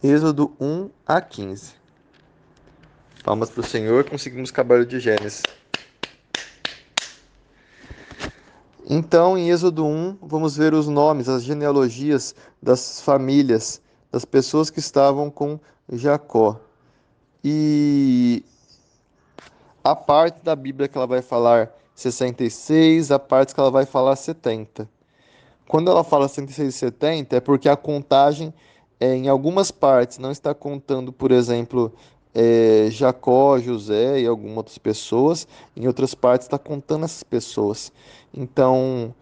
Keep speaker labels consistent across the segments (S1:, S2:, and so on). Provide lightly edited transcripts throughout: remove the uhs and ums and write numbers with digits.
S1: Êxodo 1 a 15. Palmas para o Senhor, conseguimos acabar de Gênesis. Então, em Êxodo 1, vamos ver os nomes, as genealogias das famílias, das pessoas que estavam com Jacó. E a parte da Bíblia que ela vai falar 66, a parte que ela vai falar 70. Quando ela fala 66 e 70, é porque a contagem, em algumas partes, não está contando, por exemplo, Jacó, José e algumas outras pessoas, em outras partes está contando essas pessoas. Então,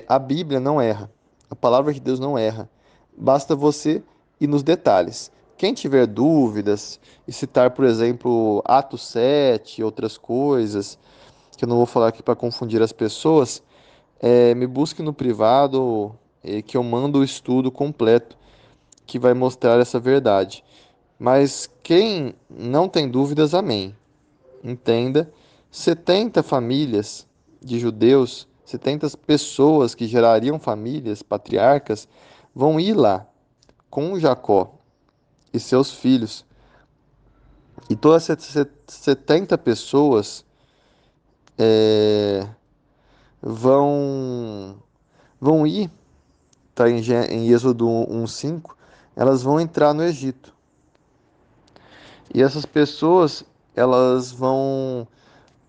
S1: a Bíblia não erra, a palavra de Deus não erra. Basta você ir nos detalhes. Quem tiver dúvidas e citar, por exemplo, Atos 7 e outras coisas, que eu não vou falar aqui para confundir as pessoas, me busque no privado, que eu mando o estudo completo que vai mostrar essa verdade. Mas quem não tem dúvidas, amém. Entenda, 70 famílias de judeus, 70 pessoas que gerariam famílias, patriarcas, vão ir lá com Jacó e seus filhos. E todas essas 70 pessoas vão, vão ir, tá em Êxodo 1:5, elas vão entrar no Egito. E essas pessoas, elas vão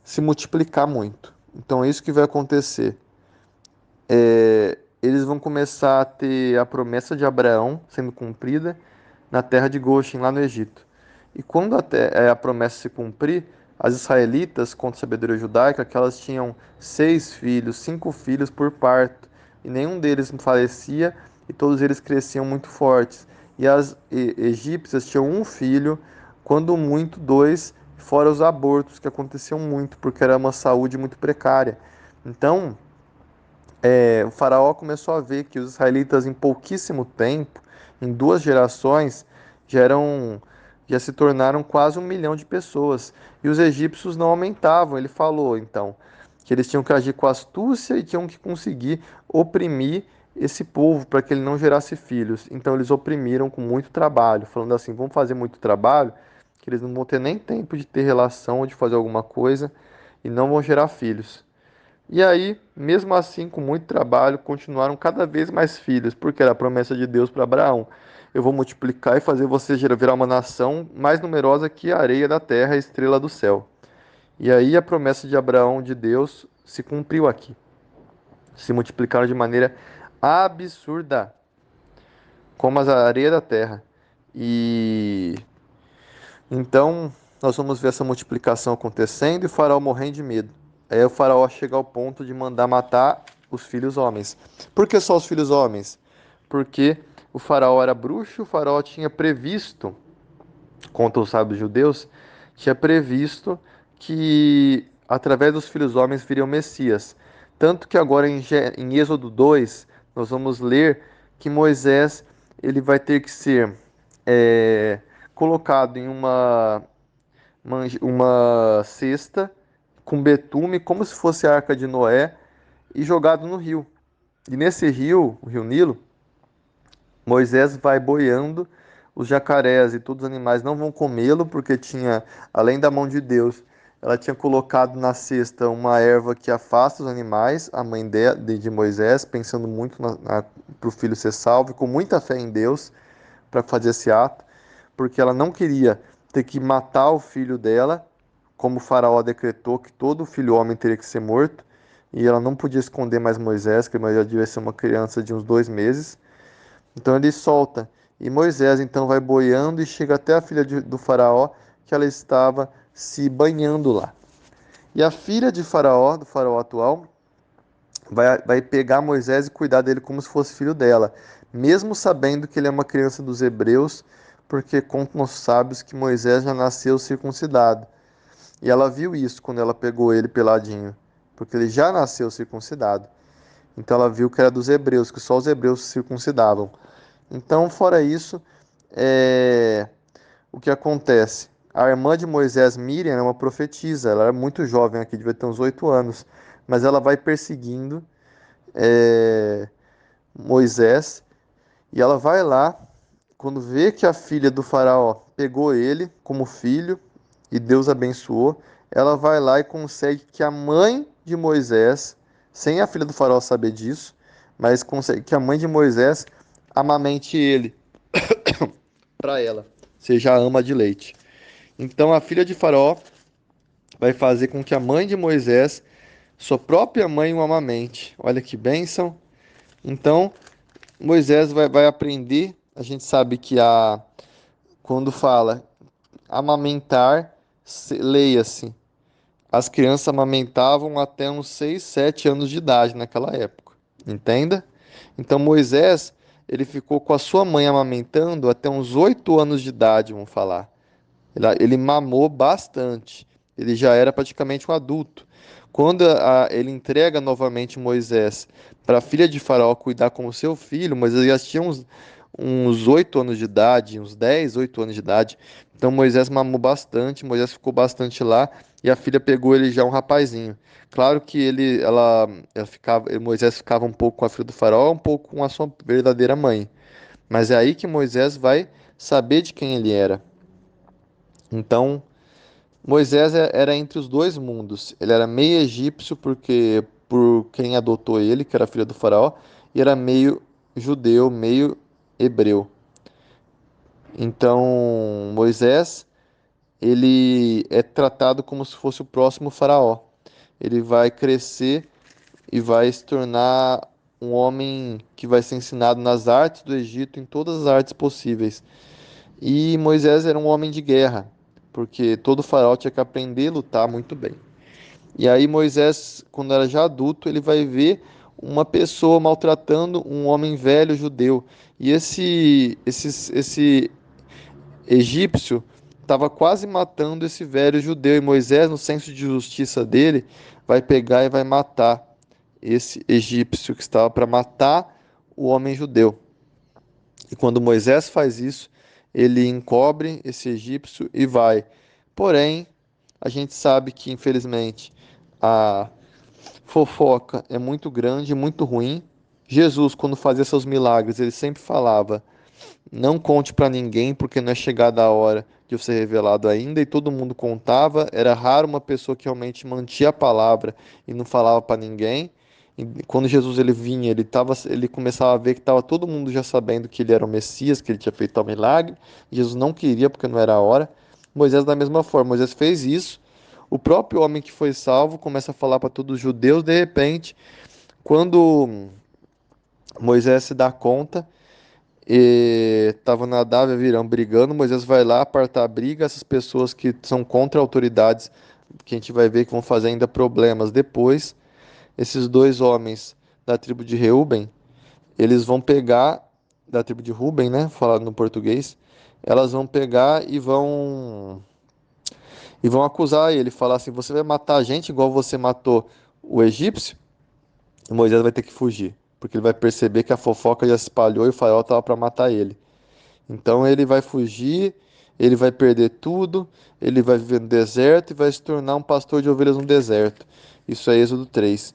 S1: se multiplicar muito. Então é isso que vai acontecer. Eles vão começar a ter a promessa de Abraão sendo cumprida na terra de Goshen, lá no Egito. E quando a promessa se cumprir, as israelitas, contra a sabedoria judaica, que elas tinham 6 filhos, 5 filhos por parto, e nenhum deles falecia, e todos eles cresciam muito fortes. E as egípcias tinham um filho, quando muito dois, fora os abortos, que aconteciam muito, porque era uma saúde muito precária. Então, o faraó começou a ver que os israelitas, em pouquíssimo tempo, em 2 gerações, já eram, já se tornaram quase 1 milhão de pessoas. E os egípcios não aumentavam. Ele falou, então, que eles tinham que agir com astúcia e tinham que conseguir oprimir esse povo para que ele não gerasse filhos. Então eles oprimiram com muito trabalho, falando assim: vamos fazer muito trabalho, que eles não vão ter nem tempo de ter relação ou de fazer alguma coisa e não vão gerar filhos. E aí, mesmo assim, com muito trabalho, continuaram cada vez mais filhos, porque era a promessa de Deus para Abraão: eu vou multiplicar e fazer você virar uma nação mais numerosa que a areia da terra e a estrela do céu. E aí a promessa de Abraão de Deus se cumpriu aqui. Se multiplicaram de maneira absurda, como a areia da terra. E então nós vamos ver essa multiplicação acontecendo e o faraó morrendo de medo. Aí o faraó chega ao ponto de mandar matar os filhos homens. Por que só os filhos homens? Porque o faraó era bruxo, o faraó tinha previsto, contra os sábios judeus, tinha previsto que através dos filhos homens viria o Messias. Tanto que agora em Êxodo 2, nós vamos ler que Moisés ele vai ter que ser é, colocado em uma cesta com betume, como se fosse a Arca de Noé, e jogado no rio. E nesse rio, o Rio Nilo, Moisés vai boiando, os jacarés e todos os animais não vão comê-lo, porque tinha, além da mão de Deus, ela tinha colocado na cesta uma erva que afasta os animais, a mãe de Moisés, pensando muito para o filho ser salvo, e com muita fé em Deus para fazer esse ato, porque ela não queria ter que matar o filho dela, como o faraó decretou que todo filho homem teria que ser morto, e ela não podia esconder mais Moisés, que Moisés devia ser uma criança de uns 2 meses. Então ele solta. E Moisés então vai boiando e chega até a filha do faraó, que ela estava se banhando lá. E a filha de faraó, do faraó atual, vai pegar Moisés e cuidar dele como se fosse filho dela, mesmo sabendo que ele é uma criança dos hebreus, porque contam os sábios que Moisés já nasceu circuncidado. E ela viu isso quando ela pegou ele peladinho, porque ele já nasceu circuncidado. Então ela viu que era dos hebreus, que só os hebreus se circuncidavam. Então, fora isso, o que acontece? A irmã de Moisés, Miriam, é uma profetisa. Ela era muito jovem aqui, devia ter uns 8 anos. Mas ela vai perseguindo é, Moisés e ela vai lá quando vê que a filha do faraó pegou ele como filho e Deus abençoou, ela vai lá e consegue que a mãe de Moisés, sem a filha do faraó saber disso, mas consegue que a mãe de Moisés amamente ele para ela, seja a ama de leite. Então a filha de Faraó vai fazer com que a mãe de Moisés, sua própria mãe, o amamente. Olha que bênção. Então Moisés vai aprender. A gente sabe que quando fala amamentar, leia-se. As crianças amamentavam até uns 6, 7 anos de idade naquela época. Entenda? Então Moisés, ele ficou com a sua mãe amamentando até uns 8 anos de idade, vamos falar. Ele mamou bastante. Ele já era praticamente um adulto. Quando ele entrega novamente Moisés para a filha de Faraó cuidar como seu filho, Moisés já tinha uns 8 anos de idade, uns 10, 8 anos de idade. Então Moisés mamou bastante, Moisés ficou bastante lá e a filha pegou ele já um rapazinho. Claro que ela ficava, Moisés ficava um pouco com a filha do Faraó, um pouco com a sua verdadeira mãe. Mas é aí que Moisés vai saber de quem ele era. Então, Moisés era entre os dois mundos. Ele era meio egípcio porque por quem adotou ele, que era filho do faraó, e era meio judeu, meio hebreu. Então, Moisés, ele é tratado como se fosse o próximo faraó. Ele vai crescer e vai se tornar um homem que vai ser ensinado nas artes do Egito, em todas as artes possíveis. E Moisés era um homem de guerra, porque todo faraó tinha que aprender a lutar muito bem. E aí Moisés, quando era já adulto, ele vai ver uma pessoa maltratando um homem velho judeu. E esse egípcio estava quase matando esse velho judeu. E Moisés, no senso de justiça dele, vai pegar e vai matar esse egípcio que estava para matar o homem judeu. E quando Moisés faz isso, ele encobre esse egípcio e vai. Porém, a gente sabe que, infelizmente, a fofoca é muito grande, muito ruim. Jesus, quando fazia seus milagres, ele sempre falava: não conte para ninguém, porque não é chegada a hora de eu ser revelado ainda. E todo mundo contava. Era raro uma pessoa que realmente mantinha a palavra e não falava para ninguém. E quando Jesus ele vinha, ele começava a ver que estava todo mundo já sabendo que ele era o Messias, que ele tinha feito o milagre. Jesus não queria porque não era a hora. Moisés da mesma forma, Moisés fez isso. O próprio homem que foi salvo começa a falar para todos os judeus. De repente, quando Moisés se dá conta e tava Nadab e Abiram brigando, Moisés vai lá apartar a briga. Essas pessoas que são contra autoridades, que a gente vai ver que vão fazer ainda problemas depois, esses dois homens da tribo de Reuben, eles vão pegar, da tribo de Ruben, né, falado no português, elas vão pegar e vão acusar ele, falar assim: você vai matar a gente igual você matou o egípcio? E Moisés vai ter que fugir, porque ele vai perceber que a fofoca já se espalhou e o faraó estava para matar ele. Então ele vai fugir, ele vai perder tudo, ele vai viver no deserto e vai se tornar um pastor de ovelhas no deserto. Isso é Êxodo 3.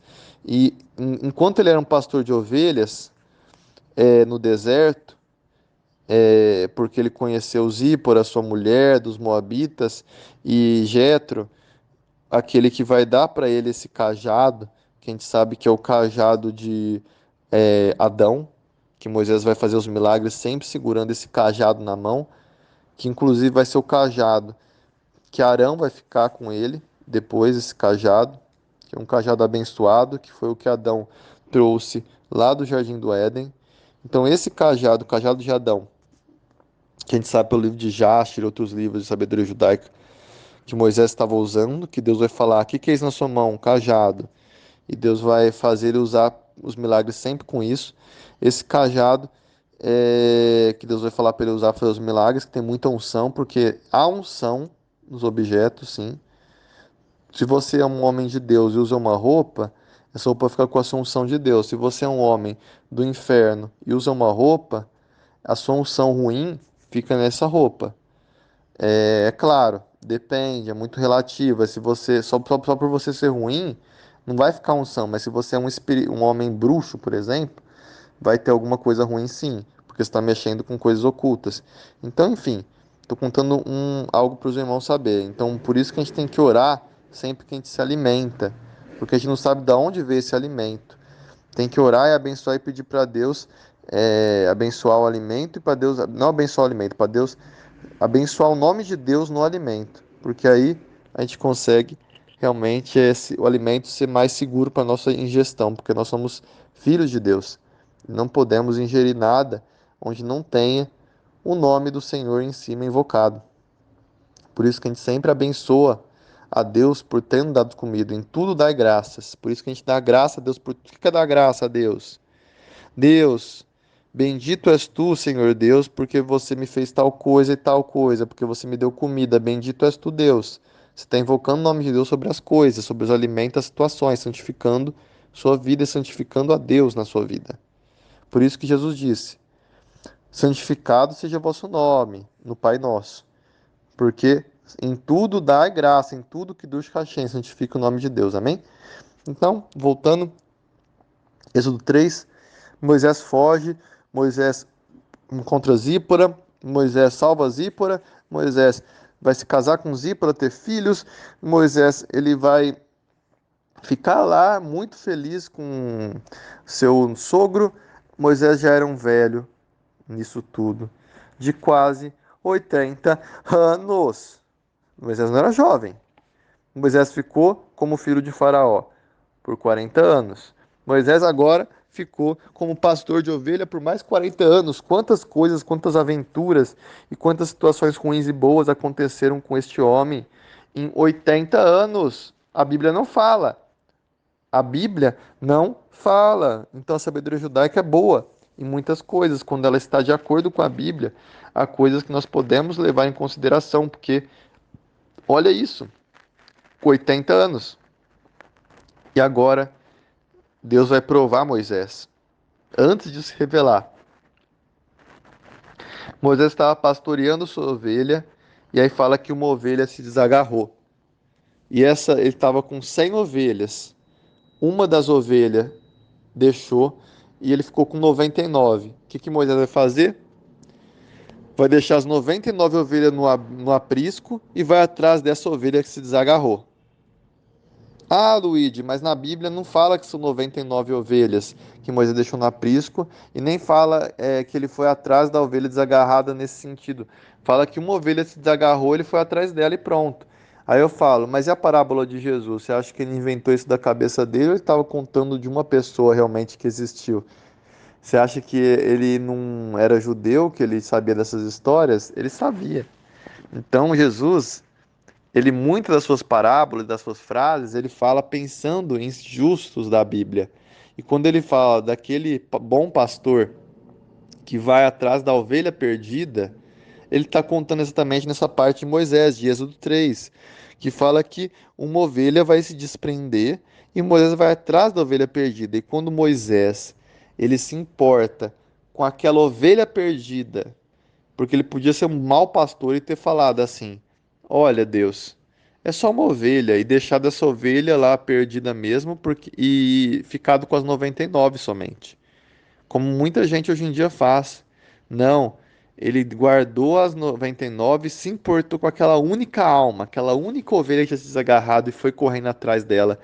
S1: E enquanto ele era um pastor de ovelhas no deserto, porque ele conheceu Zípora, sua mulher, dos Moabitas, e Jetro, aquele que vai dar para ele esse cajado, que a gente sabe que é o cajado de Adão, que Moisés vai fazer os milagres sempre segurando esse cajado na mão, que inclusive vai ser o cajado que Arão vai ficar com ele depois, esse cajado, que é um cajado abençoado, que foi o que Adão trouxe lá do Jardim do Éden. Então esse cajado, o cajado de Adão, que a gente sabe pelo livro de Jasher e outros livros de sabedoria judaica, que Moisés estava usando, que Deus vai falar: o que que é isso na sua mão? Um cajado. E Deus vai fazer ele usar os milagres sempre com isso. Esse cajado que Deus vai falar para ele usar para fazer os milagres, que tem muita unção, porque há unção nos objetos, sim. Se você é um homem de Deus e usa uma roupa, essa roupa fica com a sua unção de Deus. Se você é um homem do inferno e usa uma roupa, a sua unção ruim fica nessa roupa. É claro, depende, é muito relativa. Se você só por você ser ruim, não vai ficar unção, mas se você é um homem bruxo, por exemplo, vai ter alguma coisa ruim sim, porque você está mexendo com coisas ocultas. Então, enfim, estou contando algo para os irmãos saber. Então, por isso que a gente tem que orar sempre que a gente se alimenta, porque a gente não sabe de onde veio esse alimento. Tem que orar e abençoar e pedir para Deus abençoar o alimento e para Deus, não abençoar o alimento, para Deus abençoar o nome de Deus no alimento, porque aí a gente consegue realmente o alimento ser mais seguro para nossa ingestão, porque nós somos filhos de Deus. Não podemos ingerir nada onde não tenha o nome do Senhor em cima invocado. Por isso que a gente sempre abençoa a Deus por ter nos dado comida. Em tudo dá graças. Por isso que a gente dá graça a Deus. Por que é dar graça a Deus? Deus, bendito és tu, Senhor Deus, porque você me fez tal coisa e tal coisa, porque você me deu comida. Bendito és tu, Deus. Você está invocando o nome de Deus sobre as coisas, sobre os alimentos, as situações, santificando sua vida e santificando a Deus na sua vida. Por isso que Jesus disse: santificado seja o vosso nome no Pai Nosso. Porque em tudo dá graça, em tudo que Deus Hashem, santifica o nome de Deus. Amém? Então, voltando, Êxodo 3, Moisés foge, Moisés encontra Zípora, Moisés salva Zípora, Moisés vai se casar com Zípora, ter filhos, Moisés ele vai ficar lá muito feliz com seu sogro. Moisés já era um velho nisso tudo, de quase 80 anos. Moisés não era jovem. Moisés ficou como filho de Faraó por 40 anos. Moisés agora ficou como pastor de ovelha por mais 40 anos. Quantas coisas, quantas aventuras e quantas situações ruins e boas aconteceram com este homem em 80 anos. A Bíblia não fala. A Bíblia não fala. Então a sabedoria judaica é boa em muitas coisas, quando ela está de acordo com a Bíblia. Há coisas que nós podemos levar em consideração, porque olha isso, 80 anos. E agora Deus vai provar Moisés antes de se revelar. Moisés estava pastoreando sua ovelha e aí fala que uma ovelha se desagarrou. E ele estava com 100 ovelhas. Uma das ovelhas deixou e ele ficou com 99. O que Moisés vai fazer? Vai deixar as 99 ovelhas no aprisco e vai atrás dessa ovelha que se desagarrou. Ah, Luíde, mas na Bíblia não fala que são 99 ovelhas que Moisés deixou no aprisco e nem fala que ele foi atrás da ovelha desagarrada nesse sentido. Fala que uma ovelha se desagarrou, ele foi atrás dela e pronto. Aí eu falo, mas e a parábola de Jesus? Você acha que ele inventou isso da cabeça dele ou ele estava contando de uma pessoa realmente que existiu? Você acha que ele não era judeu, que ele sabia dessas histórias? Ele sabia. Então Jesus, ele muitas das suas parábolas, das suas frases, ele fala pensando em justos da Bíblia. E quando ele fala daquele bom pastor que vai atrás da ovelha perdida, ele está contando exatamente nessa parte de Moisés, de Êxodo 3, que fala que uma ovelha vai se desprender e Moisés vai atrás da ovelha perdida. E quando Moisés ele se importa com aquela ovelha perdida, porque ele podia ser um mau pastor e ter falado assim: olha, Deus, é só uma ovelha, e deixar dessa ovelha lá perdida mesmo e ficado com as 99 somente. Como muita gente hoje em dia faz. Não, ele guardou as 99 e se importou com aquela única alma, aquela única ovelha que tinha se desagarrado e foi correndo atrás dela.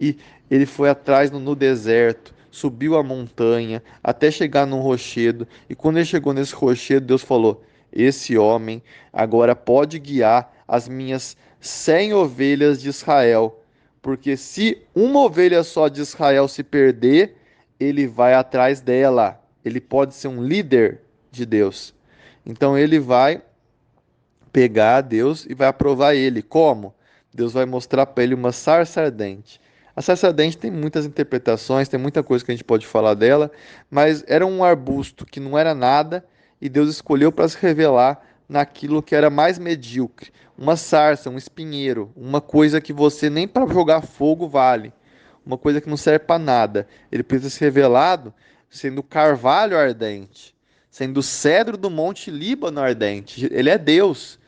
S1: E ele foi atrás no deserto, subiu a montanha até chegar num rochedo. E quando ele chegou nesse rochedo, Deus falou: esse homem agora pode guiar as minhas 100 ovelhas de Israel. Porque se uma ovelha só de Israel se perder, ele vai atrás dela. Ele pode ser um líder de Deus. Então ele vai pegar Deus e vai aprovar ele. Como? Deus vai mostrar para ele uma sarça ardente. A sarça ardente tem muitas interpretações, tem muita coisa que a gente pode falar dela, mas era um arbusto que não era nada e Deus escolheu para se revelar naquilo que era mais medíocre. Uma sarça, um espinheiro, uma coisa que você nem para jogar fogo vale, uma coisa que não serve para nada. Ele precisa ser revelado sendo carvalho ardente, sendo cedro do monte Líbano ardente. Ele é Deus.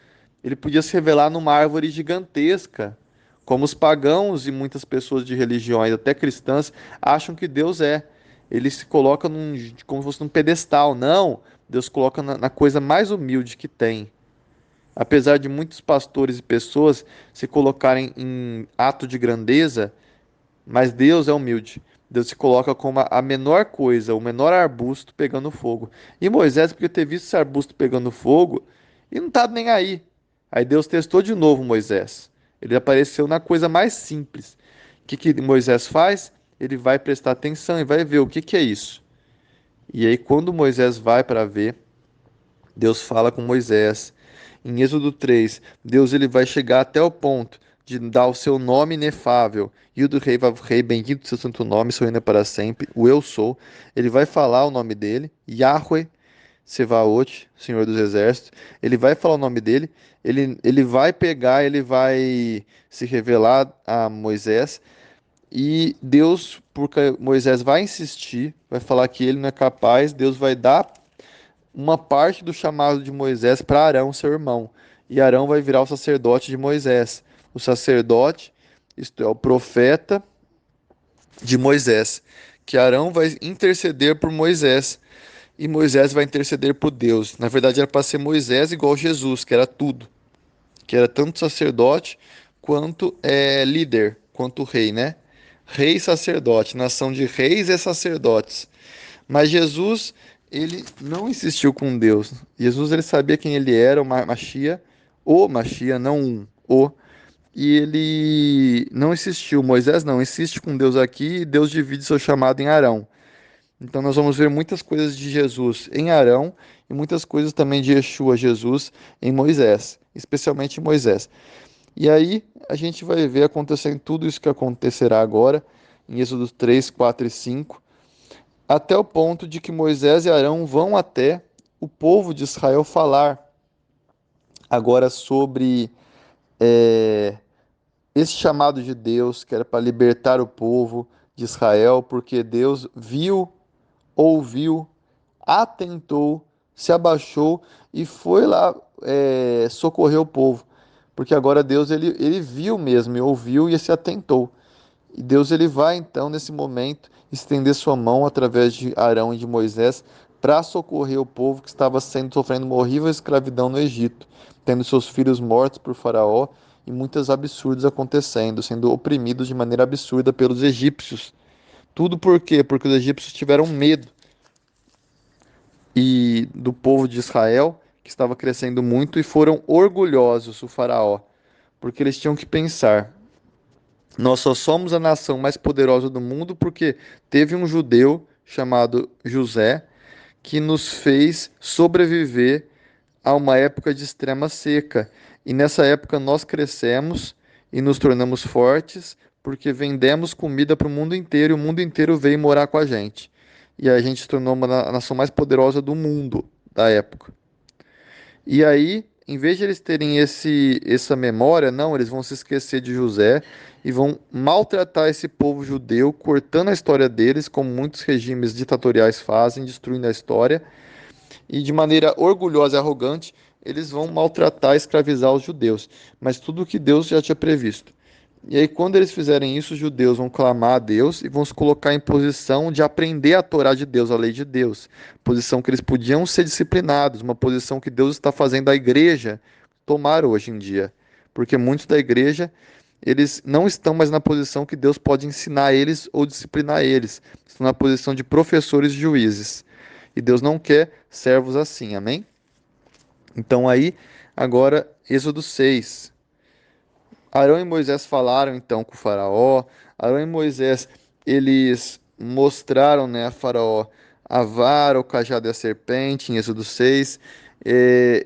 S1: Ele podia se revelar numa árvore gigantesca, como os pagãos e muitas pessoas de religiões, até cristãs, acham que Deus é. Ele se coloca como se fosse num pedestal. Não, Deus coloca na coisa mais humilde que tem. Apesar de muitos pastores e pessoas se colocarem em ato de grandeza, mas Deus é humilde. Deus se coloca como a menor coisa, o menor arbusto pegando fogo. E Moisés podia ter visto esse arbusto pegando fogo e não tá nem aí. Aí Deus testou de novo Moisés. Ele apareceu na coisa mais simples. O que que Moisés faz? Ele vai prestar atenção e vai ver o que que é isso. E aí, quando Moisés vai para ver, Deus fala com Moisés. Em Êxodo 3, Deus ele vai chegar até o ponto de dar o seu nome inefável. E o do rei, rei, bendito seu santo nome, sou ainda para sempre, o eu sou. Ele vai falar o nome dele, Yahweh Sevaot, Senhor dos Exércitos. Ele vai falar o nome dele, ele vai pegar, ele vai se revelar a Moisés. E Deus, porque Moisés vai insistir, vai falar que ele não é capaz, Deus vai dar uma parte do chamado de Moisés para Arão, seu irmão. E Arão vai virar o sacerdote de Moisés. O sacerdote, isto é, o profeta de Moisés. Que Arão vai interceder por Moisés e Moisés vai interceder por Deus. Na verdade, era para ser Moisés igual Jesus, que era tudo. Que era tanto sacerdote quanto líder, quanto rei, né? Rei e sacerdote, nação de reis e sacerdotes. Mas Jesus, ele não insistiu com Deus. Jesus, ele sabia quem ele era, o Machia, não um, o. E ele não insistiu. Moisés não, insiste com Deus aqui e Deus divide seu chamado em Arão. Então nós vamos ver muitas coisas de Jesus em Arão e muitas coisas também de Yeshua, Jesus, em Moisés, especialmente em Moisés. E aí a gente vai ver acontecendo tudo isso que acontecerá agora, em Êxodo 3, 4 e 5, até o ponto de que Moisés e Arão vão até o povo de Israel falar agora sobre esse chamado de Deus, que era para libertar o povo de Israel, porque Deus viu, ouviu, atentou, se abaixou e foi lá socorrer o povo. Porque agora Deus ele viu mesmo, e ouviu e se atentou. E Deus ele vai então nesse momento estender sua mão através de Arão e de Moisés para socorrer o povo que estava sofrendo uma horrível escravidão no Egito, tendo seus filhos mortos por Faraó e muitos absurdos acontecendo, sendo oprimidos de maneira absurda pelos egípcios. Tudo por quê? Porque os egípcios tiveram medo e do povo de Israel, que estava crescendo muito, e foram orgulhosos o Faraó, porque eles tinham que pensar: nós só somos a nação mais poderosa do mundo porque teve um judeu chamado José que nos fez sobreviver a uma época de extrema seca. E nessa época nós crescemos e nos tornamos fortes porque vendemos comida para o mundo inteiro e o mundo inteiro veio morar com a gente. E a gente se tornou a nação mais poderosa do mundo da época. E aí, em vez de eles terem essa memória, não, eles vão se esquecer de José e vão maltratar esse povo judeu, cortando a história deles, como muitos regimes ditatoriais fazem, destruindo a história, e de maneira orgulhosa e arrogante, eles vão maltratar e escravizar os judeus. Mas tudo o que Deus já tinha previsto. E aí, quando eles fizerem isso, os judeus vão clamar a Deus e vão se colocar em posição de aprender a Torá de Deus, a lei de Deus. Posição que eles podiam ser disciplinados, uma posição que Deus está fazendo a igreja tomar hoje em dia. Porque muitos da igreja, eles não estão mais na posição que Deus pode ensinar eles ou disciplinar eles. Estão na posição de professores e juízes. E Deus não quer servos assim, amém? Então aí, agora, Êxodo 6. Arão e Moisés falaram então com o faraó. Arão e Moisés, eles mostraram, né, a faraó a vara, o cajado e a serpente, em Êxodo 6.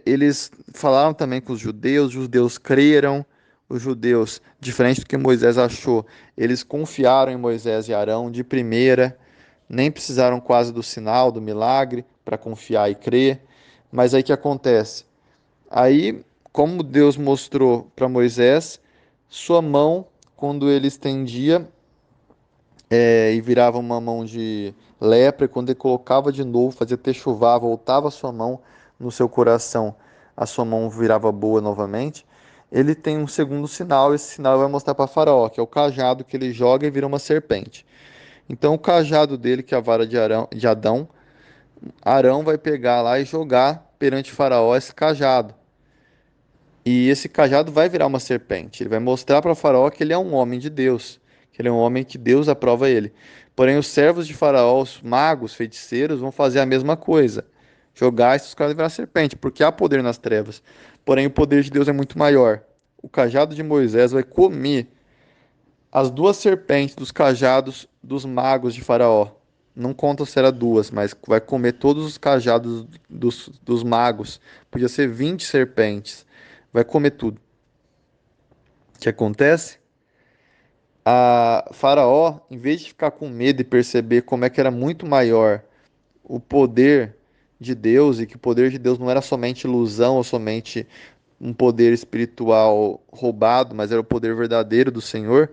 S1: Eles falaram também com os judeus creram, os judeus, diferente do que Moisés achou, eles confiaram em Moisés e Arão de primeira, nem precisaram quase do sinal, do milagre, para confiar e crer. Mas aí o que acontece? Aí, como Deus mostrou para Moisés, sua mão, quando ele estendia e virava uma mão de lepra, e quando ele colocava de novo, fazia techuvá, voltava a sua mão no seu coração, a sua mão virava boa novamente. Ele tem um segundo sinal, esse sinal vai mostrar para Faraó, que é o cajado que ele joga e vira uma serpente. Então, o cajado dele, que é a vara de Adão, Arão vai pegar lá e jogar perante Faraó esse cajado. E esse cajado vai virar uma serpente. Ele vai mostrar para Faraó que ele é um homem de Deus, que ele é um homem que Deus aprova ele. Porém, os servos de Faraó, os magos, feiticeiros, vão fazer a mesma coisa. Jogar esses caras virar serpente, porque há poder nas trevas. Porém, o poder de Deus é muito maior. O cajado de Moisés vai comer as duas serpentes dos cajados dos magos de Faraó. Não conta se era duas, mas vai comer todos os cajados dos magos. Podia ser 20 serpentes. Vai comer tudo. O que acontece? A Faraó, em vez de ficar com medo e perceber como é que era muito maior o poder de Deus e que o poder de Deus não era somente ilusão ou somente um poder espiritual roubado, mas era o poder verdadeiro do Senhor,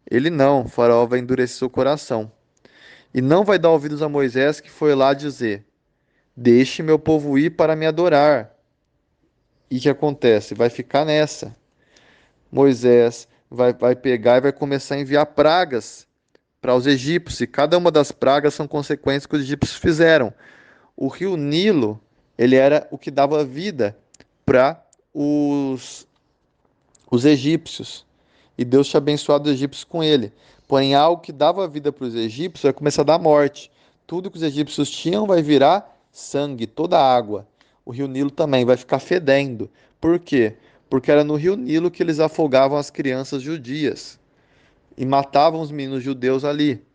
S1: ele não, o Faraó vai endurecer seu coração. E não vai dar ouvidos a Moisés, que foi lá dizer: Deixe meu povo ir para me adorar. E o que acontece? Vai ficar nessa. Moisés vai pegar e vai começar a enviar pragas para os egípcios. E cada uma das pragas são consequências que os egípcios fizeram. O rio Nilo, ele era o que dava vida para os, os egípcios. E Deus tinha abençoado os egípcios com ele. Porém, algo que dava vida para os egípcios vai começar a dar morte. Tudo que os egípcios tinham vai virar sangue, toda a água. O rio Nilo também vai ficar fedendo. Por quê? Porque era no rio Nilo que eles afogavam as crianças judias e matavam os meninos judeus ali.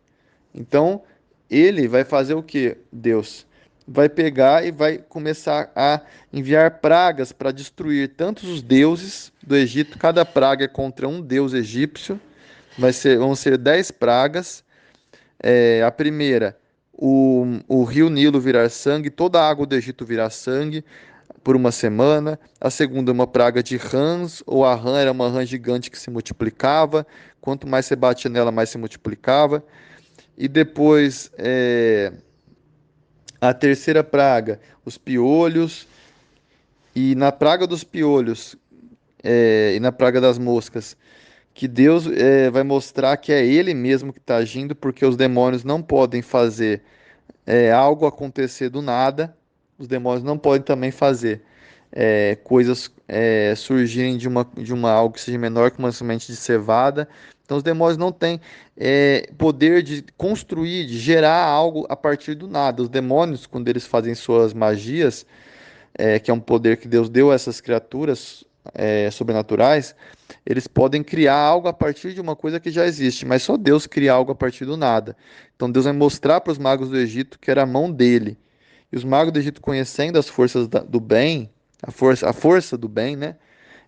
S1: Então, ele vai fazer o que? Deus vai pegar e vai começar a enviar pragas para destruir tantos os deuses do Egito. Cada praga é contra um deus egípcio. Vão ser 10 pragas. A primeira, o rio Nilo virar sangue, toda a água do Egito virar sangue por uma semana. A segunda, uma praga de rãs, ou a rã era uma rã gigante que se multiplicava. Quanto mais você batia nela, mais se multiplicava. E depois, a terceira praga, os piolhos. E na praga dos piolhos, e na praga das moscas, que Deus vai mostrar que é Ele mesmo que está agindo, porque os demônios não podem fazer algo acontecer do nada. Os demônios não podem também fazer coisas surgirem de uma algo que seja menor que uma semente de cevada. Então os demônios não têm poder de construir, de gerar algo a partir do nada. Os demônios, quando eles fazem suas magias, que é um poder que Deus deu a essas criaturas sobrenaturais, eles podem criar algo a partir de uma coisa que já existe, mas só Deus cria algo a partir do nada. Então Deus vai mostrar para os magos do Egito que era a mão dele. E os magos do Egito, conhecendo as forças do bem, a força do bem, né?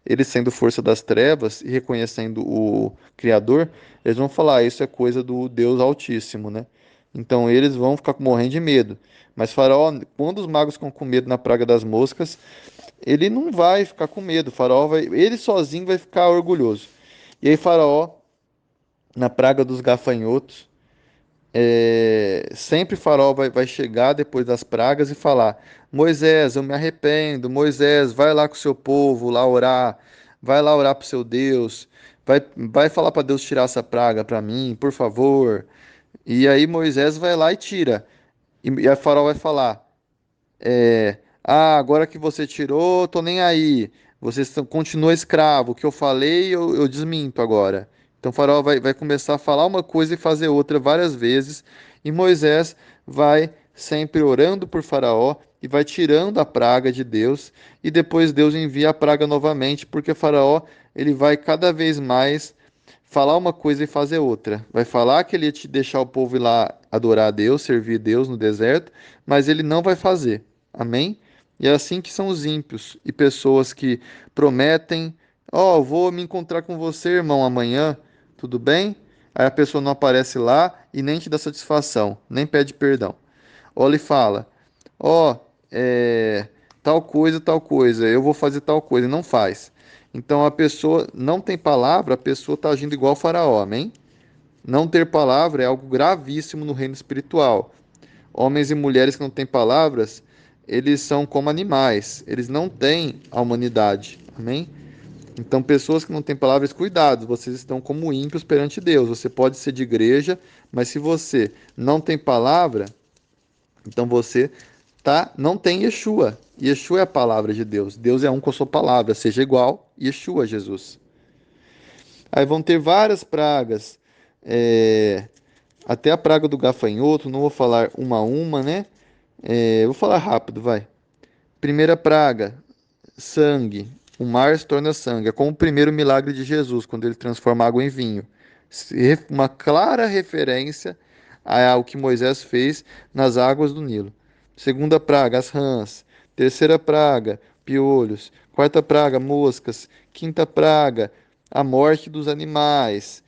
S1: Eles sendo força das trevas e reconhecendo o Criador, eles vão falar: isso é coisa do Deus Altíssimo, né? Então eles vão ficar morrendo de medo. Mas Faraó, quando os magos ficam com medo na praga das moscas, ele não vai ficar com medo. Faraó ele sozinho vai ficar orgulhoso. E aí Faraó, na praga dos gafanhotos, sempre Faraó vai chegar depois das pragas e falar: Moisés, eu me arrependo. Moisés, vai lá com o seu povo lá orar. Vai lá orar para o seu Deus. Vai falar para Deus tirar essa praga para mim, por favor. E aí Moisés vai lá e tira. E a Faraó vai falar: agora que você tirou, tô nem aí. Continua escravo. O que eu falei, eu desminto agora. Então o faraó vai começar a falar uma coisa e fazer outra várias vezes. E Moisés vai sempre orando por Faraó e vai tirando a praga de Deus. E depois Deus envia a praga novamente, porque Faraó ele vai cada vez mais falar uma coisa e fazer outra. Vai falar que ele ia te deixar o povo ir lá adorar a Deus, servir Deus no deserto, mas ele não vai fazer. Amém? E é assim que são os ímpios e pessoas que prometem: Ó, vou me encontrar com você, irmão, amanhã, tudo bem? Aí a pessoa não aparece lá e nem te dá satisfação, nem pede perdão. Ou ele fala: Ó, tal coisa, eu vou fazer tal coisa, e não faz. Então a pessoa não tem palavra, a pessoa está agindo igual o faraó, amém? Não ter palavra é algo gravíssimo no reino espiritual. Homens e mulheres que não têm palavras, eles são como animais, eles não têm a humanidade, amém? Então, pessoas que não têm palavras, cuidado, vocês estão como ímpios perante Deus. Você pode ser de igreja, mas se você não tem palavra, então você tá? Não tem Yeshua. Yeshua é a palavra de Deus. Deus é um com a sua palavra, seja igual Yeshua, Jesus. Aí vão ter várias pragas, é, até a praga do gafanhoto, não vou falar uma a uma, né? Vou falar rápido, vai. Primeira praga, sangue. O mar se torna sangue. É como o primeiro milagre de Jesus, quando ele transforma água em vinho. Uma clara referência ao que Moisés fez nas águas do Nilo. Segunda praga, as rãs. Terceira praga, piolhos. Quarta praga, moscas. Quinta praga, a morte dos animais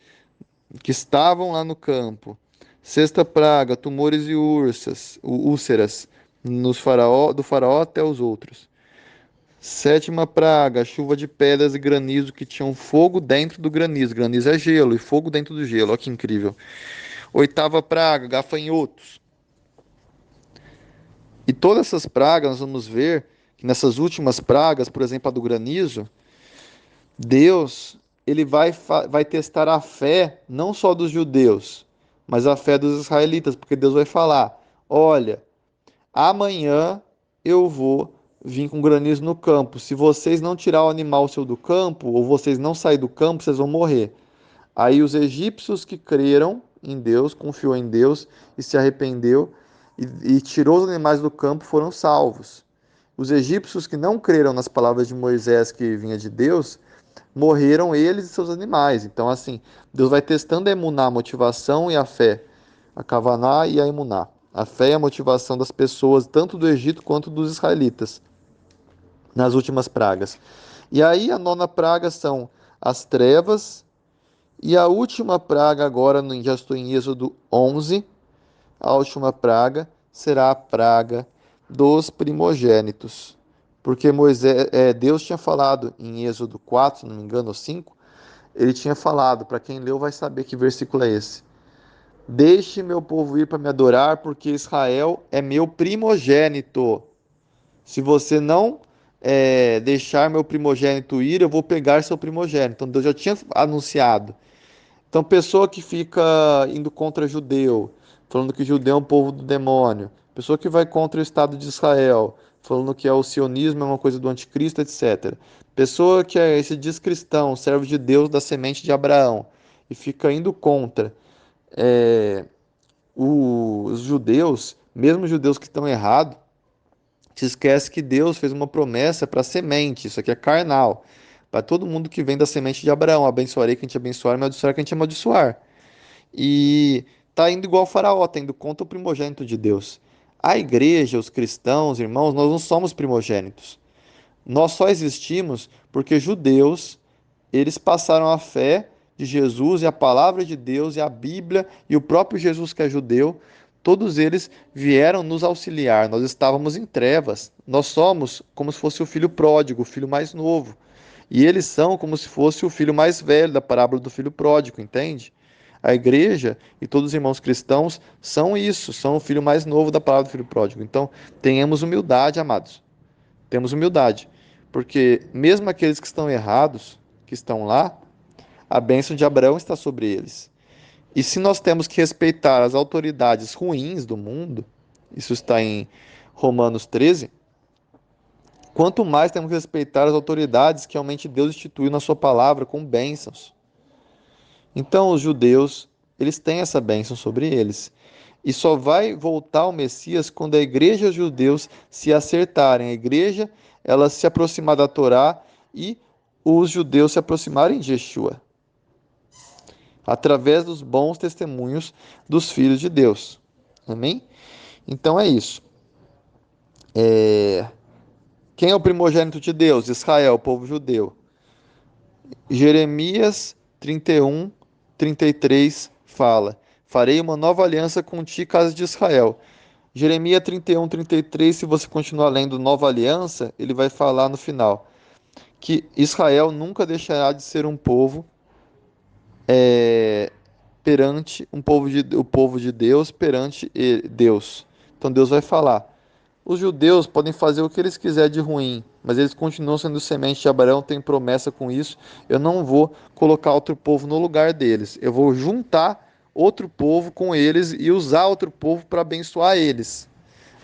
S1: que estavam lá no campo. Sexta praga, tumores e úlceras do faraó até os outros. Sétima praga, chuva de pedras e granizo que tinham fogo dentro do granizo. Granizo é gelo e fogo dentro do gelo. Olha que incrível. Oitava praga, gafanhotos. E todas essas pragas, nós vamos ver que nessas últimas pragas, por exemplo, a do granizo, Deus, ele vai testar a fé não só dos judeus, mas a fé dos israelitas, porque Deus vai falar: olha, amanhã eu vou vir com granizo no campo. Se vocês não tirar o animal seu do campo, ou vocês não sair do campo, vocês vão morrer. Aí os egípcios que creram em Deus, confiou em Deus e se arrependeu e tirou os animais do campo foram salvos. Os egípcios que não creram nas palavras de Moisés que vinha de Deus, morreram eles e seus animais. Então, assim, Deus vai testando a emuná, a motivação e a fé, a kavaná e a emuná. A fé e a motivação das pessoas, tanto do Egito quanto dos israelitas, nas últimas pragas. E aí, a nona praga são as trevas, e a última praga, agora, já estou em Êxodo 11, a última praga será a praga dos primogênitos. Porque Deus tinha falado em Êxodo 4, se não me engano, ou 5, ele tinha falado, para quem leu vai saber que versículo é esse. Deixe meu povo ir para me adorar, porque Israel é meu primogênito. Se você não deixar meu primogênito ir, eu vou pegar seu primogênito. Então Deus já tinha anunciado. Então, pessoa que fica indo contra judeu, falando que judeu é um povo do demônio, pessoa que vai contra o Estado de Israel, falando que o sionismo é uma coisa do anticristo, etc. Pessoa que se diz cristão, servo de Deus da semente de Abraão, e fica indo contra é, os judeus, mesmo os judeus que estão errados, se esquece que Deus fez uma promessa para a semente, isso aqui é carnal. Para todo mundo que vem da semente de Abraão, abençoarei quem te abençoar, amaldiçoarei quem te amaldiçoar. E tá indo igual o faraó, tá indo contra o primogênito de Deus. A igreja, os cristãos, irmãos, nós não somos primogênitos. Nós só existimos porque judeus, eles passaram a fé de Jesus e a palavra de Deus e a Bíblia e o próprio Jesus que é judeu, todos eles vieram nos auxiliar. Nós estávamos em trevas. Nós somos como se fosse o filho pródigo, o filho mais novo. E eles são como se fosse o filho mais velho da parábola do filho pródigo, entende? A igreja e todos os irmãos cristãos são isso, são o filho mais novo da palavra do filho pródigo. Então, tenhamos humildade, amados. Temos humildade. Porque mesmo aqueles que estão errados, que estão lá, a bênção de Abraão está sobre eles. E se nós temos que respeitar as autoridades ruins do mundo, isso está em Romanos 13, quanto mais temos que respeitar as autoridades que realmente Deus instituiu na sua palavra com bênçãos. Então, os judeus, eles têm essa bênção sobre eles. E só vai voltar o Messias quando a igreja e os judeus se acertarem. A igreja, ela se aproximar da Torá e os judeus se aproximarem de Yeshua. Através dos bons testemunhos dos filhos de Deus. Amém? Então é isso. Quem é o primogênito de Deus? Israel, o povo judeu. Jeremias 31, 33 fala: Farei uma nova aliança com ti, casa de Israel. Jeremias 31, 33, se você continuar lendo Nova Aliança, ele vai falar no final que Israel nunca deixará de ser um povo perante o povo de Deus perante Deus. Então Deus vai falar: os judeus podem fazer o que eles quiserem de ruim, mas eles continuam sendo semente de Abraão, tem promessa com isso. Eu não vou colocar outro povo no lugar deles. Eu vou juntar outro povo com eles e usar outro povo para abençoar eles.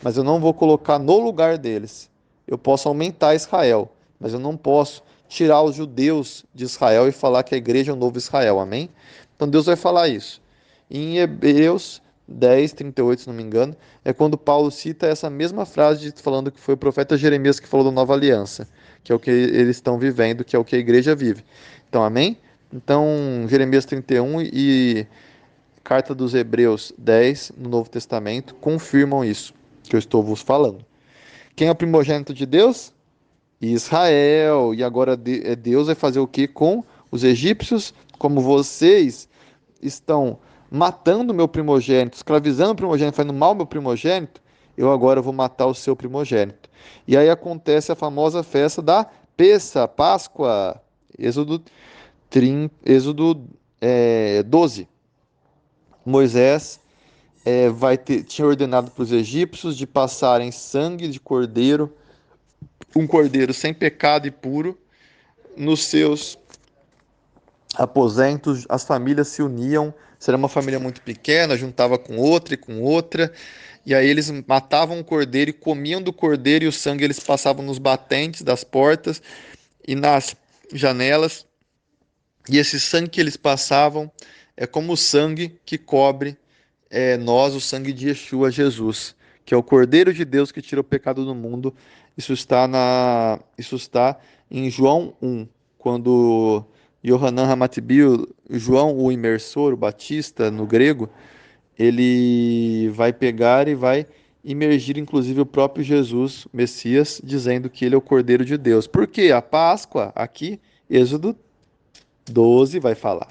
S1: mas eu não vou colocar no lugar deles. Eu posso aumentar Israel, mas eu não posso tirar os judeus de Israel e falar que a igreja é o novo Israel, amém? Então Deus vai falar isso. Em Hebreus 10, 38, se não me engano, é quando Paulo cita essa mesma frase falando que foi o profeta Jeremias que falou da nova aliança, que é o que eles estão vivendo, que é o que a igreja vive. Então, amém? Então, Jeremias 31 e Carta dos Hebreus 10 no Novo Testamento confirmam isso que eu estou vos falando. Quem é o primogênito de Deus? Israel. E agora Deus vai fazer o que com os egípcios? Como vocês estão matando meu primogênito, escravizando o primogênito, fazendo mal ao meu primogênito, eu agora vou matar o seu primogênito. E aí acontece a famosa festa da Pessa, Páscoa, Êxodo, 12. Moisés tinha ordenado para os egípcios de passarem sangue de cordeiro, um cordeiro sem pecado e puro, nos seus aposentos. As famílias se uniam, se era uma família muito pequena, juntava com outra e com outra, e aí eles matavam o cordeiro e comiam do cordeiro, e o sangue eles passavam nos batentes das portas e nas janelas, e esse sangue que eles passavam é como o sangue que cobre nós, o sangue de Yeshua, Jesus, que é o Cordeiro de Deus que tira o pecado do mundo. Isso está em João 1, quando Yohanan Hamatbiel, João o imersor, o batista no grego, ele vai pegar e vai imergir inclusive o próprio Jesus, Messias, dizendo que ele é o Cordeiro de Deus. Por quê? A Páscoa, aqui, Êxodo 12 vai falar.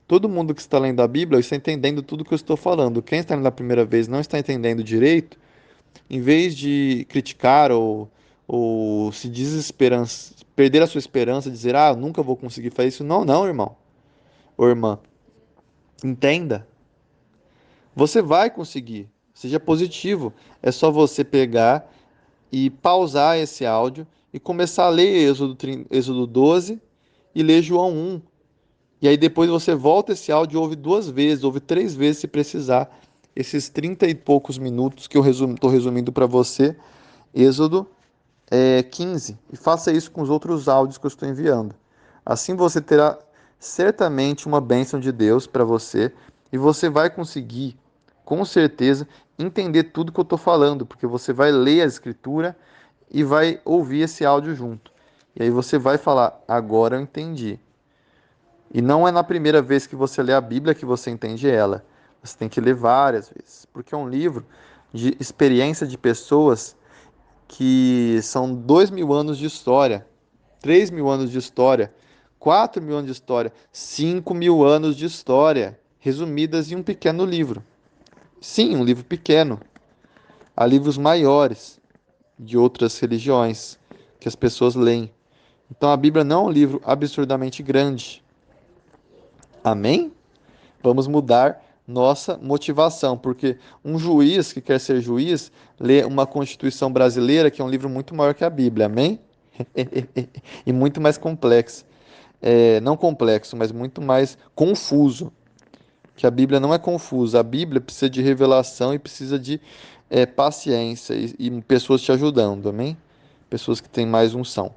S1: Todo mundo que está lendo a Bíblia está entendendo tudo que eu estou falando. Quem está lendo a primeira vez não está entendendo direito, em vez de criticar ou se desesperança, perder a sua esperança, dizer, ah, eu nunca vou conseguir fazer isso. Não, não, irmão ou irmã. Entenda. Você vai conseguir. Seja positivo. É só você pegar e pausar esse áudio e começar a ler Êxodo 12 e ler João 1. E aí depois você volta esse áudio e ouve 2 vezes, ouve 3 vezes se precisar. Esses 30 e poucos minutos que eu estou resumindo para você, Êxodo 15. E faça isso com os outros áudios que eu estou enviando. Assim você terá certamente uma bênção de Deus para você e você vai conseguir, com certeza, entender tudo que eu estou falando, porque você vai ler a escritura e vai ouvir esse áudio junto. E aí você vai falar: agora eu entendi. E não é na primeira vez que você lê a Bíblia que você entende ela. Você tem que ler várias vezes, porque é um livro de experiência de pessoas que são 2.000 anos de história, 3.000 anos de história, 4.000 anos de história, 5.000 anos de história, resumidas em um pequeno livro. Sim, um livro pequeno. Há livros maiores de outras religiões que as pessoas leem. Então a Bíblia não é um livro absurdamente grande. Amém? Vamos mudar nossa motivação, porque um juiz que quer ser juiz lê uma Constituição brasileira, que é um livro muito maior que a Bíblia, amém? E muito mais complexo. Não complexo, mas muito mais confuso. Que a Bíblia não é confusa, a Bíblia precisa de revelação e precisa de paciência e pessoas te ajudando, amém? Pessoas que têm mais unção.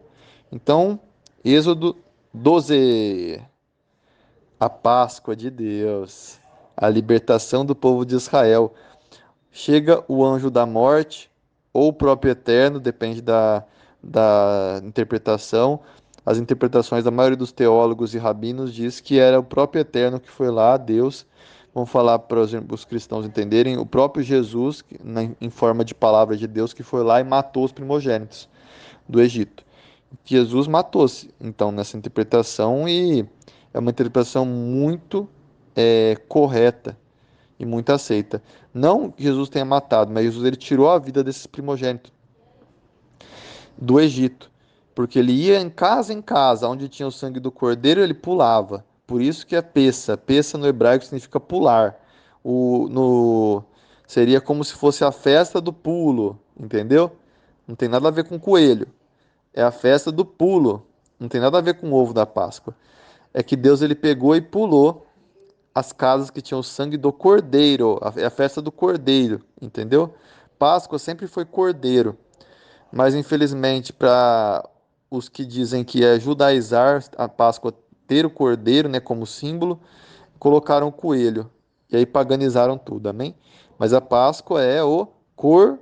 S1: Então, Êxodo 12. A Páscoa de Deus, a libertação do povo de Israel. Chega o anjo da morte, ou o próprio Eterno, depende da interpretação. As interpretações da maioria dos teólogos e rabinos diz que era o próprio Eterno que foi lá, Deus. Vamos falar para os cristãos entenderem, o próprio Jesus, em forma de palavra de Deus, que foi lá e matou os primogênitos do Egito. Jesus matou-se, então, nessa interpretação, e é uma interpretação muito correta e muito aceita. Não que Jesus tenha matado, mas Jesus ele tirou a vida desses primogênitos do Egito, porque ele ia em casa, onde tinha o sangue do cordeiro, ele pulava. Por isso que é peça. Peça no hebraico significa pular. Seria como se fosse a festa do pulo, entendeu? Não tem nada a ver com coelho. É a festa do pulo. Não tem nada a ver com o ovo da Páscoa. É que Deus ele pegou e pulou as casas que tinham o sangue do cordeiro. É a festa do cordeiro, entendeu? Páscoa sempre foi cordeiro, mas infelizmente para os que dizem que é judaizar a Páscoa ter o cordeiro, né, como símbolo, colocaram o coelho. E aí paganizaram tudo, amém? Mas a Páscoa é o cordeiro.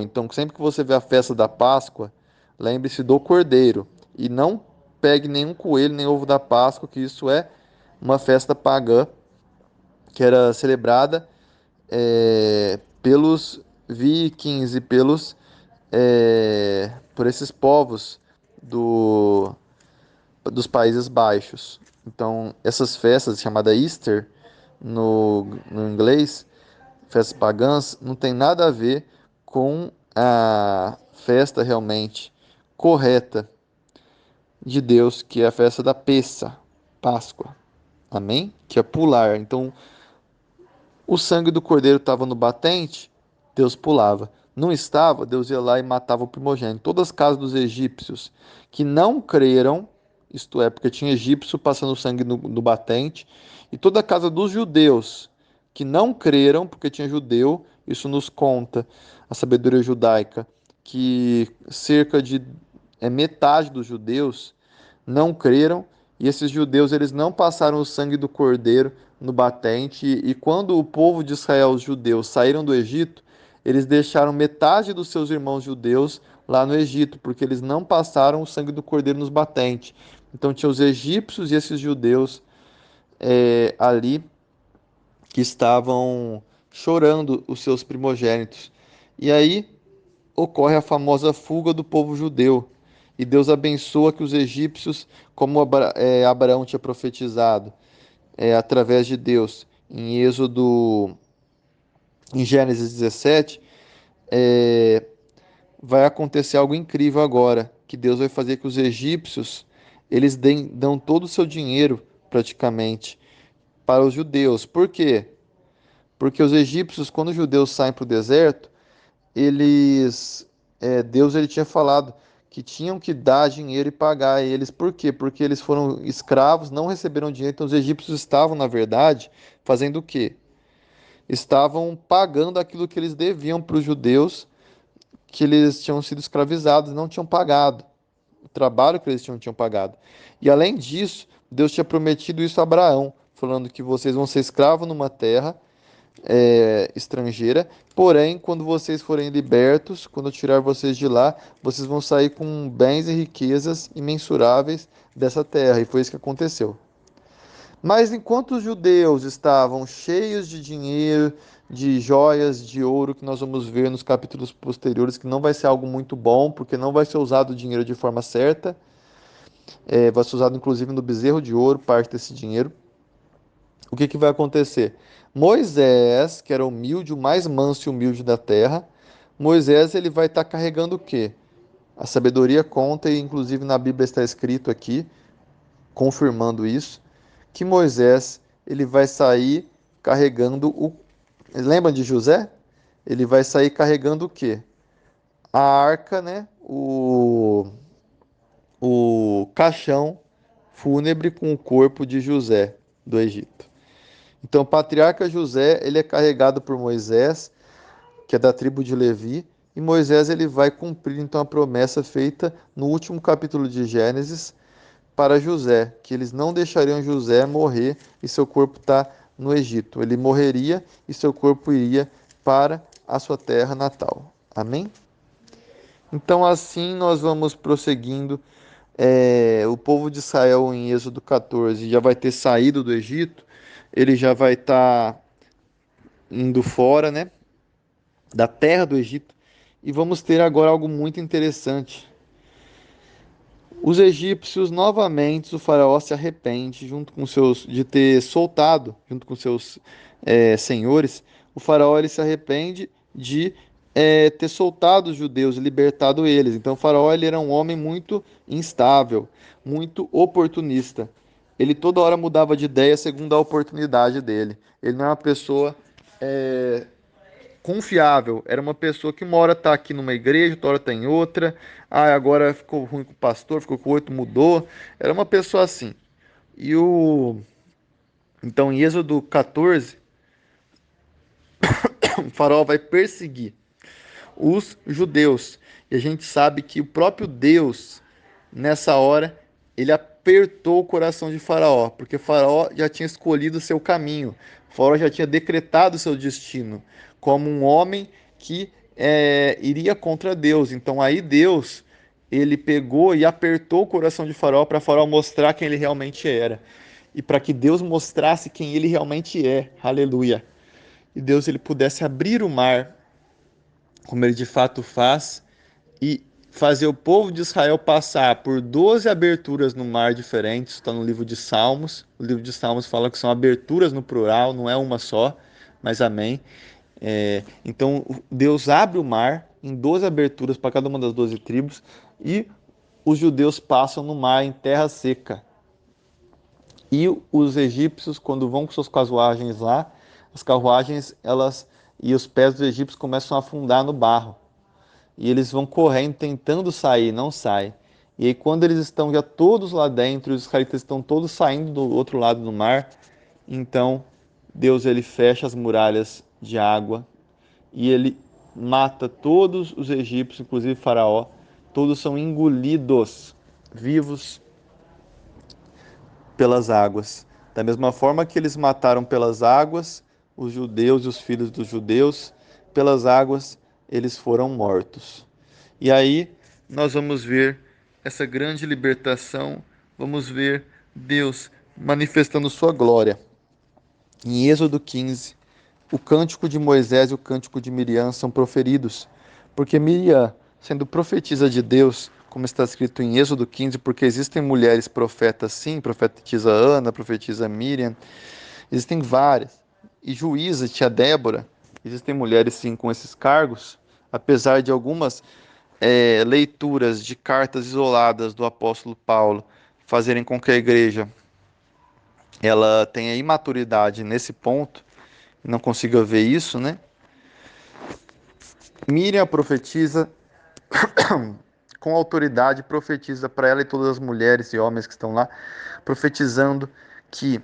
S1: Então, sempre que você vê a festa da Páscoa, lembre-se do cordeiro. E não pegue nenhum coelho, nem ovo da Páscoa, que isso é uma festa pagã que era celebrada pelos vikings e por esses povos do, dos Países Baixos. Então, essas festas, chamada Easter no inglês, festas pagãs, não tem nada a ver com a festa realmente correta de Deus, que é a festa da Pessa, Páscoa. Amém? Que é pular. Então, o sangue do cordeiro estava no batente, Deus pulava. Não estava, Deus ia lá e matava o primogênito. Todas as casas dos egípcios que não creram, isto é, porque tinha egípcio passando sangue no batente, e toda a casa dos judeus que não creram, porque tinha judeu, isso nos conta a sabedoria judaica, que cerca de metade dos judeus não creram, e esses judeus eles não passaram o sangue do cordeiro no batente, e quando o povo de Israel, os judeus, saíram do Egito, eles deixaram metade dos seus irmãos judeus lá no Egito, porque eles não passaram o sangue do cordeiro nos batentes. Então tinha os egípcios e esses judeus ali que estavam chorando os seus primogênitos. E aí ocorre a famosa fuga do povo judeu. E Deus abençoa que os egípcios, como Abraão tinha profetizado, através de Deus, em Gênesis 17, vai acontecer algo incrível agora, que Deus vai fazer que os egípcios, eles dão todo o seu dinheiro, praticamente, para os judeus. Por quê? Porque os egípcios, quando os judeus saem para o deserto, Deus ele tinha falado que tinham que dar dinheiro e pagar a eles. Por quê? Porque eles foram escravos, não receberam dinheiro. Então os egípcios estavam, na verdade, fazendo o quê? Estavam pagando aquilo que eles deviam para os judeus, que eles tinham sido escravizados, não tinham pagado o trabalho que eles tinham pagado. E além disso, Deus tinha prometido isso a Abraão, falando que vocês vão ser escravos numa terra estrangeira. Porém, quando vocês forem libertos, quando eu tirar vocês de lá, vocês vão sair com bens e riquezas imensuráveis dessa terra. E foi isso que aconteceu. Mas enquanto os judeus estavam cheios de dinheiro, de joias, de ouro, que nós vamos ver nos capítulos posteriores, que não vai ser algo muito bom, porque não vai ser usado o dinheiro de forma certa, vai ser usado inclusive no bezerro de ouro, parte desse dinheiro. O que vai acontecer? Moisés, que era humilde, o mais manso e humilde da terra, Moisés ele vai estar carregando o quê? A sabedoria conta, e inclusive na Bíblia está escrito aqui, confirmando isso, que Moisés ele vai sair carregando o. Lembra de José? Ele vai sair carregando o quê? A arca, né? O caixão fúnebre com o corpo de José do Egito. Então, o patriarca José, ele é carregado por Moisés, que é da tribo de Levi, e Moisés ele vai cumprir então a promessa feita no último capítulo de Gênesis para José, que eles não deixariam José morrer e seu corpo estar no Egito. Ele morreria e seu corpo iria para a sua terra natal. Amém? Então, assim nós vamos prosseguindo. O povo de Israel em Êxodo 14 já vai ter saído do Egito, ele já vai estar indo fora, né, da terra do Egito. E vamos ter agora algo muito interessante. Os egípcios novamente, o faraó se arrepende junto com seus de ter soltado, junto com seus senhores. O faraó ele se arrepende de ter soltado os judeus e libertado eles. Então o faraó ele era um homem muito instável, muito oportunista. Ele toda hora mudava de ideia segundo a oportunidade dele. Ele não é uma pessoa confiável. Era uma pessoa que uma hora tá aqui numa igreja, outra hora tá em outra. Ah, agora ficou ruim com o pastor, ficou com o outro, mudou. Era uma pessoa assim. E o Então, em Êxodo 14, o faraó vai perseguir os judeus. E a gente sabe que o próprio Deus, nessa hora, ele apertou o coração de Faraó, porque Faraó já tinha escolhido o seu caminho, Faraó já tinha decretado o seu destino como um homem que iria contra Deus. Então aí Deus, ele pegou e apertou o coração de Faraó para Faraó mostrar quem ele realmente era. E para que Deus mostrasse quem ele realmente é. Aleluia. E Deus ele pudesse abrir o mar, como ele de fato faz, e fazer o povo de Israel passar por 12 aberturas no mar diferentes. Está no livro de Salmos. O livro de Salmos fala que são aberturas no plural, não é uma só, mas amém. Então Deus abre o mar em 12 aberturas para cada uma das 12 tribos e os judeus passam no mar em terra seca. E os egípcios, quando vão com suas carruagens lá, as carruagens e os pés dos egípcios começam a afundar no barro. E eles vão correndo, tentando sair, não sai. E aí, quando eles estão já todos lá dentro, os israelitas estão todos saindo do outro lado do mar, então Deus ele fecha as muralhas de água e ele mata todos os egípcios, inclusive Faraó. Todos são engolidos vivos pelas águas. Da mesma forma que eles mataram pelas águas os judeus e os filhos dos judeus, pelas águas eles foram mortos. E aí nós vamos ver essa grande libertação, vamos ver Deus manifestando sua glória. Em Êxodo 15, o cântico de Moisés e o cântico de Miriam são proferidos, porque Miriam, sendo profetisa de Deus, como está escrito em Êxodo 15, porque existem mulheres profetas sim, profetisa Ana, profetisa Miriam, existem várias, e juíza, tia Débora, existem mulheres sim com esses cargos, apesar de algumas leituras de cartas isoladas do apóstolo Paulo fazerem com que a igreja ela tenha imaturidade nesse ponto, não consiga ver isso, né? Miriam profetiza com autoridade, profetiza para ela e todas as mulheres e homens que estão lá, profetizando que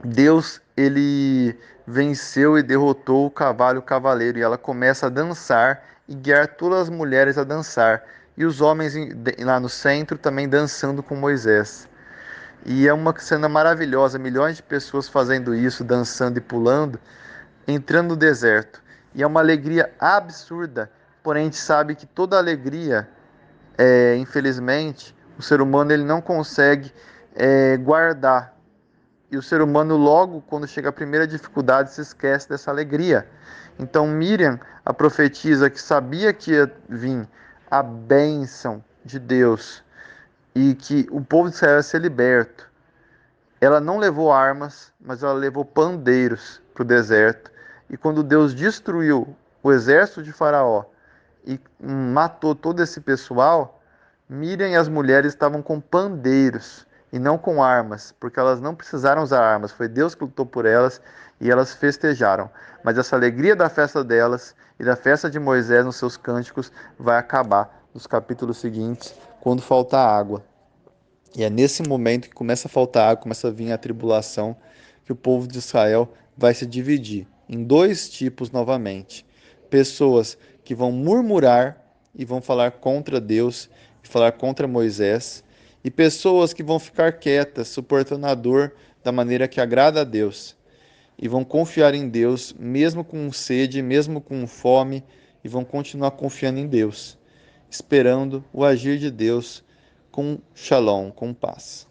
S1: Deus ele venceu e derrotou o cavaleiro, e ela começa a dançar e guiar todas as mulheres a dançar, e os homens lá no centro também dançando com Moisés. E é uma cena maravilhosa, milhões de pessoas fazendo isso, dançando e pulando, entrando no deserto. E é uma alegria absurda, porém a gente sabe que toda alegria, infelizmente, o ser humano ele não consegue guardar. E o ser humano logo, quando chega a primeira dificuldade, se esquece dessa alegria. Então Miriam, a profetisa que sabia que ia vir a bênção de Deus e que o povo de Israel ia ser liberto, ela não levou armas, mas ela levou pandeiros para o deserto. E quando Deus destruiu o exército de Faraó e matou todo esse pessoal, Miriam e as mulheres estavam com pandeiros e não com armas, porque elas não precisaram usar armas. Foi Deus que lutou por elas e elas festejaram. Mas essa alegria da festa delas e da festa de Moisés nos seus cânticos vai acabar nos capítulos seguintes, quando faltar água. E é nesse momento que começa a faltar água, começa a vir a tribulação, que o povo de Israel vai se dividir em dois tipos novamente. Pessoas que vão murmurar e vão falar contra Deus e falar contra Moisés, e pessoas que vão ficar quietas, suportando a dor da maneira que agrada a Deus, e vão confiar em Deus, mesmo com sede, mesmo com fome, e vão continuar confiando em Deus, esperando o agir de Deus com shalom, com paz.